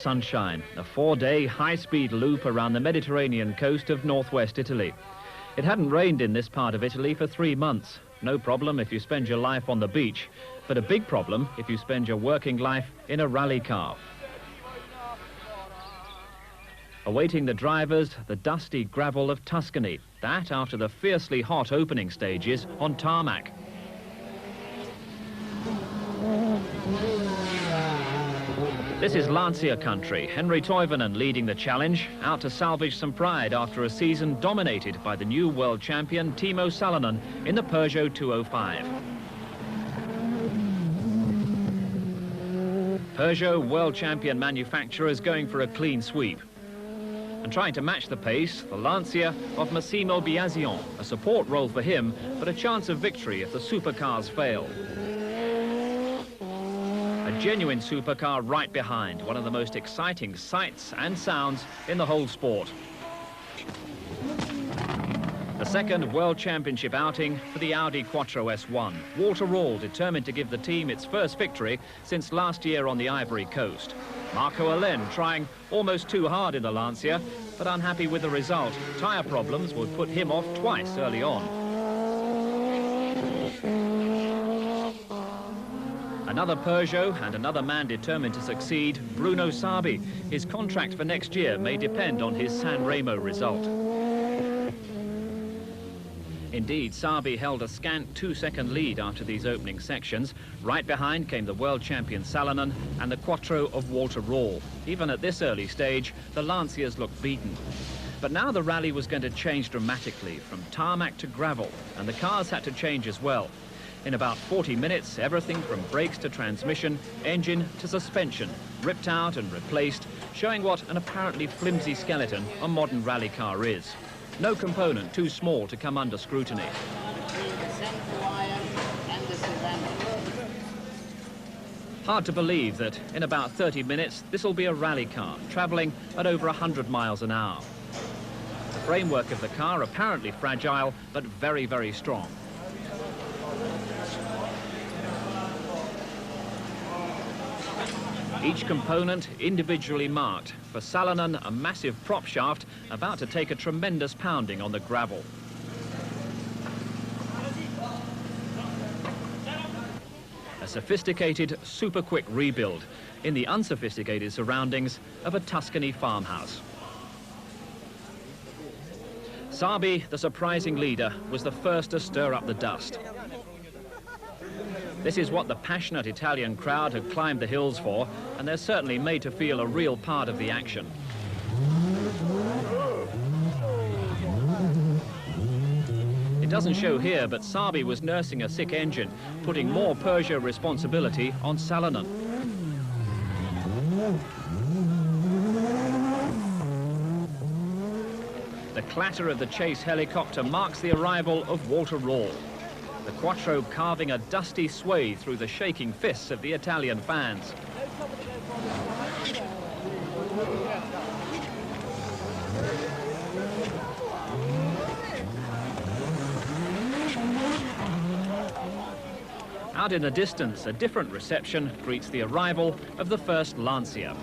Sunshine, a 4-day high-speed loop around the Mediterranean coast of northwest Italy. It hadn't rained in this part of Italy for 3 months. No problem if you spend your life on the beach, but a big problem if you spend your working life in a rally car. Awaiting the drivers, the dusty gravel of Tuscany, that after the fiercely hot opening stages on tarmac. This is Lancia country. Henry Toivonen leading the challenge, out to salvage some pride after a season dominated by the new world champion Timo Salonen in the Peugeot 205. Peugeot world champion manufacturer is going for a clean sweep. And trying to match the pace, the Lancia of Massimo Biasion, a support role for him, but a chance of victory if the supercars fail. A genuine supercar right behind, one of the most exciting sights and sounds in the whole sport. The second World Championship outing for the Audi Quattro S1. Walter Rall determined to give the team its first victory since last year on the Ivory Coast. Marco Allen trying almost too hard in the Lancia, but unhappy with the result. Tyre problems would put him off twice early on. Another Peugeot and another man determined to succeed, Bruno Sabi. His contract for next year may depend on his Sanremo result. Indeed, Sabi held a scant 2-second lead after these opening sections. Right behind came the world champion Salonen and the Quattro of Walter Rall. Even at this early stage, the Lancias looked beaten. But now the rally was going to change dramatically, from tarmac to gravel, and the cars had to change as well. In about 40 minutes, everything from brakes to transmission, engine to suspension, ripped out and replaced, showing what an apparently flimsy skeleton a modern rally car is. No component too small to come under scrutiny. Hard to believe that in about 30 minutes, this will be a rally car, travelling at over 100 miles an hour. The framework of the car apparently fragile, but very, very strong. Each component individually marked. For Salonen, a massive prop shaft about to take a tremendous pounding on the gravel. A sophisticated, super quick rebuild in the unsophisticated surroundings of a Tuscany farmhouse. Sabi, the surprising leader, was the first to stir up the dust. This is what the passionate Italian crowd had climbed the hills for, and they're certainly made to feel a real part of the action. It doesn't show here, but Sabi was nursing a sick engine, putting more Peugeot responsibility on Salonen. The clatter of the chase helicopter marks the arrival of Walter Rall. The Quattro carving a dusty sway through the shaking fists of the Italian fans. Out in the distance, a different reception greets the arrival of the first Lancia.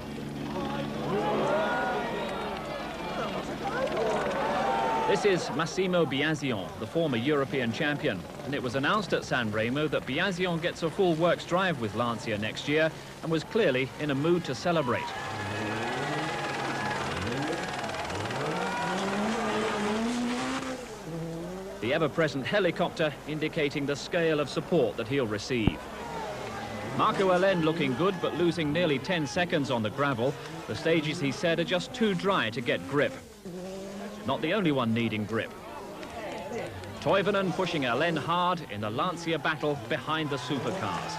This is Massimo Biasion, the former European champion, and it was announced at Sanremo that Biasion gets a full works drive with Lancia next year and was clearly in a mood to celebrate. The ever-present helicopter indicating the scale of support that he'll receive. Marco Allen looking good, but losing nearly 10 seconds on the gravel. The stages, he said, are just too dry to get grip. Not the only one needing grip. Toivonen pushing Allen hard in the Lancia battle behind the supercars.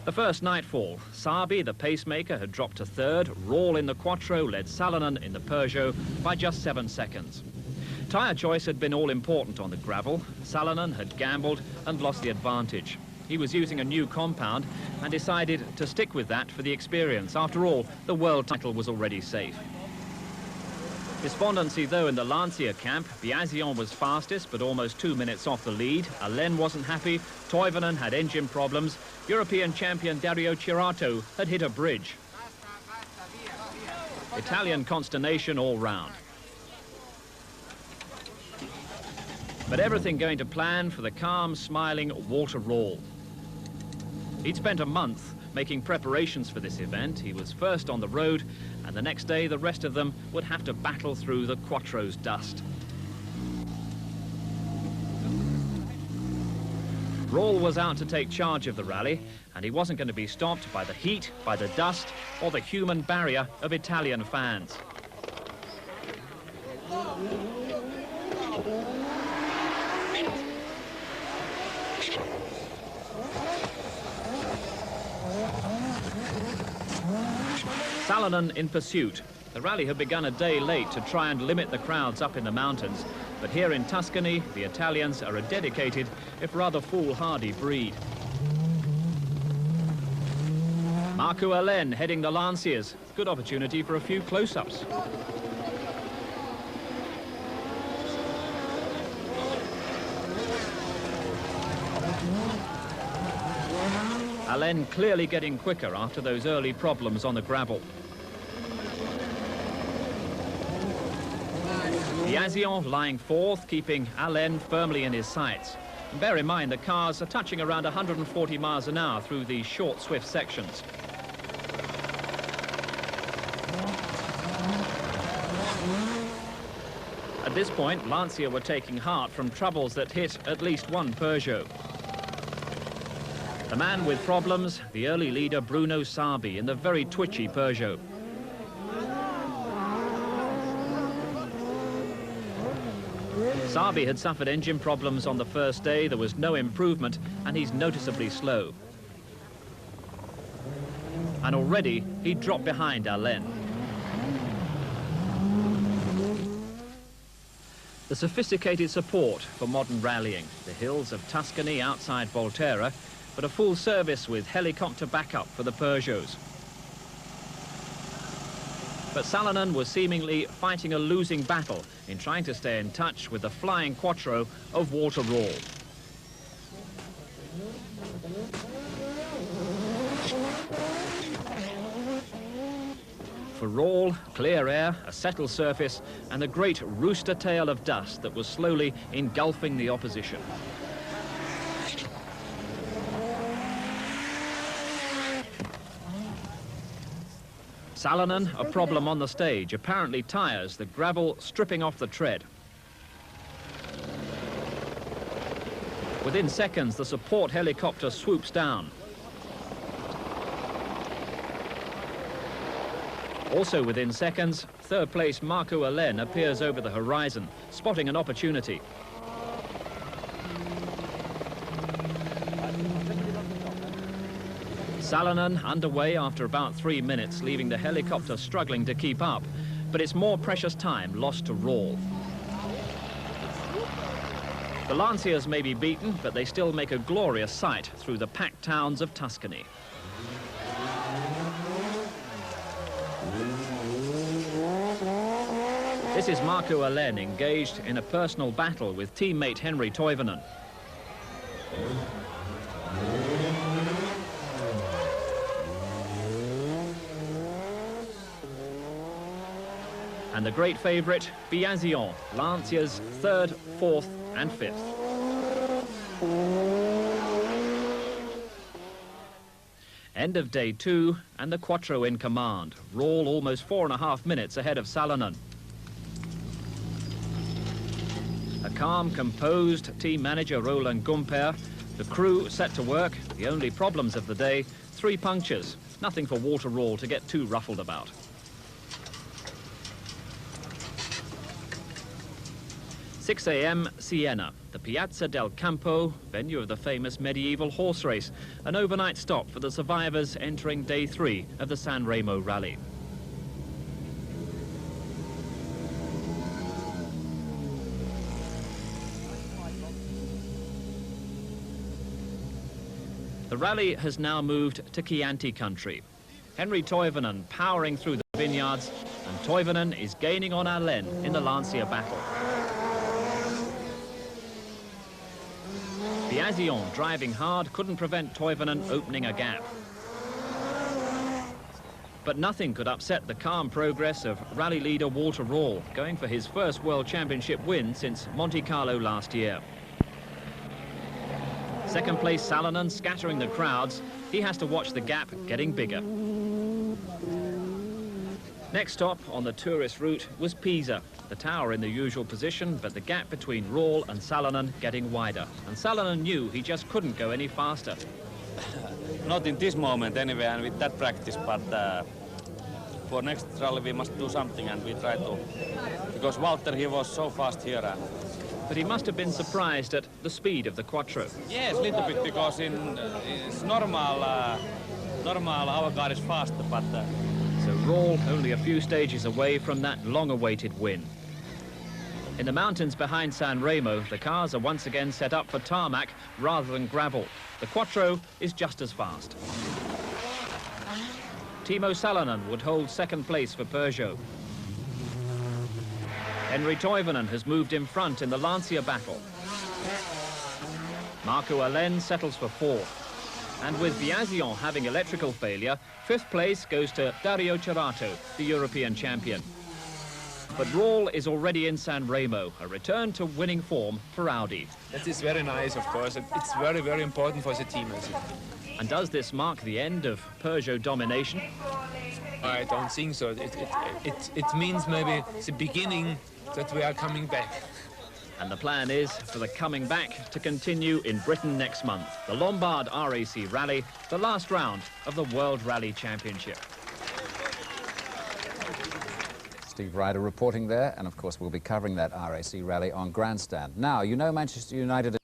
The first nightfall, Sabi, the pacemaker, had dropped to third. Rall in the Quattro led Salonen in the Peugeot by just 7 seconds. Tyre choice had been all important on the gravel. Salonen had gambled and lost the advantage. He was using a new compound and decided to stick with that for the experience. After all, the world title was already safe. Despondency, though, in the Lancia camp. Biasion was fastest, but almost 2 minutes off the lead. Allen wasn't happy. Toivonen had engine problems. European champion Dario Cirato had hit a bridge. Italian consternation all round. But everything going to plan for the calm, smiling Walter Rall. He'd spent a month making preparations for this event. He was first on the road, and the next day the rest of them would have to battle through the Quattro's dust. Rall was out to take charge of the rally, and he wasn't going to be stopped by the heat, by the dust, or the human barrier of Italian fans. Salonen in pursuit. The rally had begun a day late to try and limit the crowds up in the mountains, but here in Tuscany, the Italians are a dedicated, if rather foolhardy, breed. Marco Allen heading the Lanciers. Good opportunity for a few close-ups. Allen clearly getting quicker after those early problems on the gravel. Biasion lying fourth, keeping Allen firmly in his sights. And bear in mind, the cars are touching around 140 miles an hour through these short, swift sections. At this point, Lancia were taking heart from troubles that hit at least one Peugeot. The man with problems, the early leader Bruno Sarbi in the very twitchy Peugeot. Sarbi had suffered engine problems on the first day. There was no improvement, and he's noticeably slow. And already he dropped behind Allen. The sophisticated support for modern rallying, the hills of Tuscany outside Volterra, but a full service with helicopter backup for the Peugeots. But Salonen was seemingly fighting a losing battle in trying to stay in touch with the flying Quattro of Walter Rall. For Rall, clear air, a settled surface, and the great rooster tail of dust that was slowly engulfing the opposition. Salonen, a problem on the stage, apparently tyres, the gravel stripping off the tread. Within seconds, the support helicopter swoops down. Also within seconds, third place Marco Allen appears over the horizon, spotting an opportunity. Salonen underway after about 3 minutes, leaving the helicopter struggling to keep up. But it's more precious time lost to Rall. The Lanciers may be beaten, but they still make a glorious sight through the packed towns of Tuscany. This is Marco Allen engaged in a personal battle with teammate Henry Toivonen. And the great favourite, Biasion, Lancia's third, fourth and fifth. End of day 2, and the Quattro in command. Rall almost 4.5 minutes ahead of Salonen. A calm, composed team manager Roland Gumper. The crew set to work. The only problems of the day, 3 punctures. Nothing for Walter Rall to get too ruffled about. "6 a.m. Siena, the Piazza del Campo, venue of the famous medieval horse race, an overnight stop for the survivors entering day 3 of the Sanremo Rally. The rally has now moved to Chianti country. Henry Toivonen powering through the vineyards, And Toivonen is gaining on Allen in the Lancia battle. Biasion, driving hard, couldn't prevent Toivonen opening a gap. But nothing could upset the calm progress of rally leader Walter Rall, going for his first World Championship win since Monte Carlo last year. Second place Salonen scattering the crowds. He has to watch the gap getting bigger. Next stop on the tourist route was Pisa. The tower in the usual position, but the gap between Rall and Salonen getting wider. And Salonen knew he just couldn't go any faster. Not in this moment anyway, and with that practice, but for next rally we must do something, and we try to, because Walter, he was so fast here. But he must have been surprised at the speed of the Quattro. Yes, a little bit, because it's normal our car is faster, but... So Rall only a few stages away from that long-awaited win. In the mountains behind Sanremo, the cars are once again set up for tarmac rather than gravel. The Quattro is just as fast. Timo Salonen would hold second place for Peugeot. Henri Toivonen has moved in front in the Lancia battle. Marco Allen settles for fourth. And with Biasion having electrical failure, fifth place goes to Dario Cerato, the European champion. But Rall is already in Sanremo, a return to winning form for Audi. That is very nice, of course. It's very, very important for the team. And does this mark the end of Peugeot domination? I don't think so. It means maybe the beginning that we are coming back. And the plan is for the coming back to continue in Britain next month. The Lombard RAC Rally, the last round of the World Rally Championship. Steve Ryder reporting there, and of course we'll be covering that RAC Rally on Grandstand. Now, you know Manchester United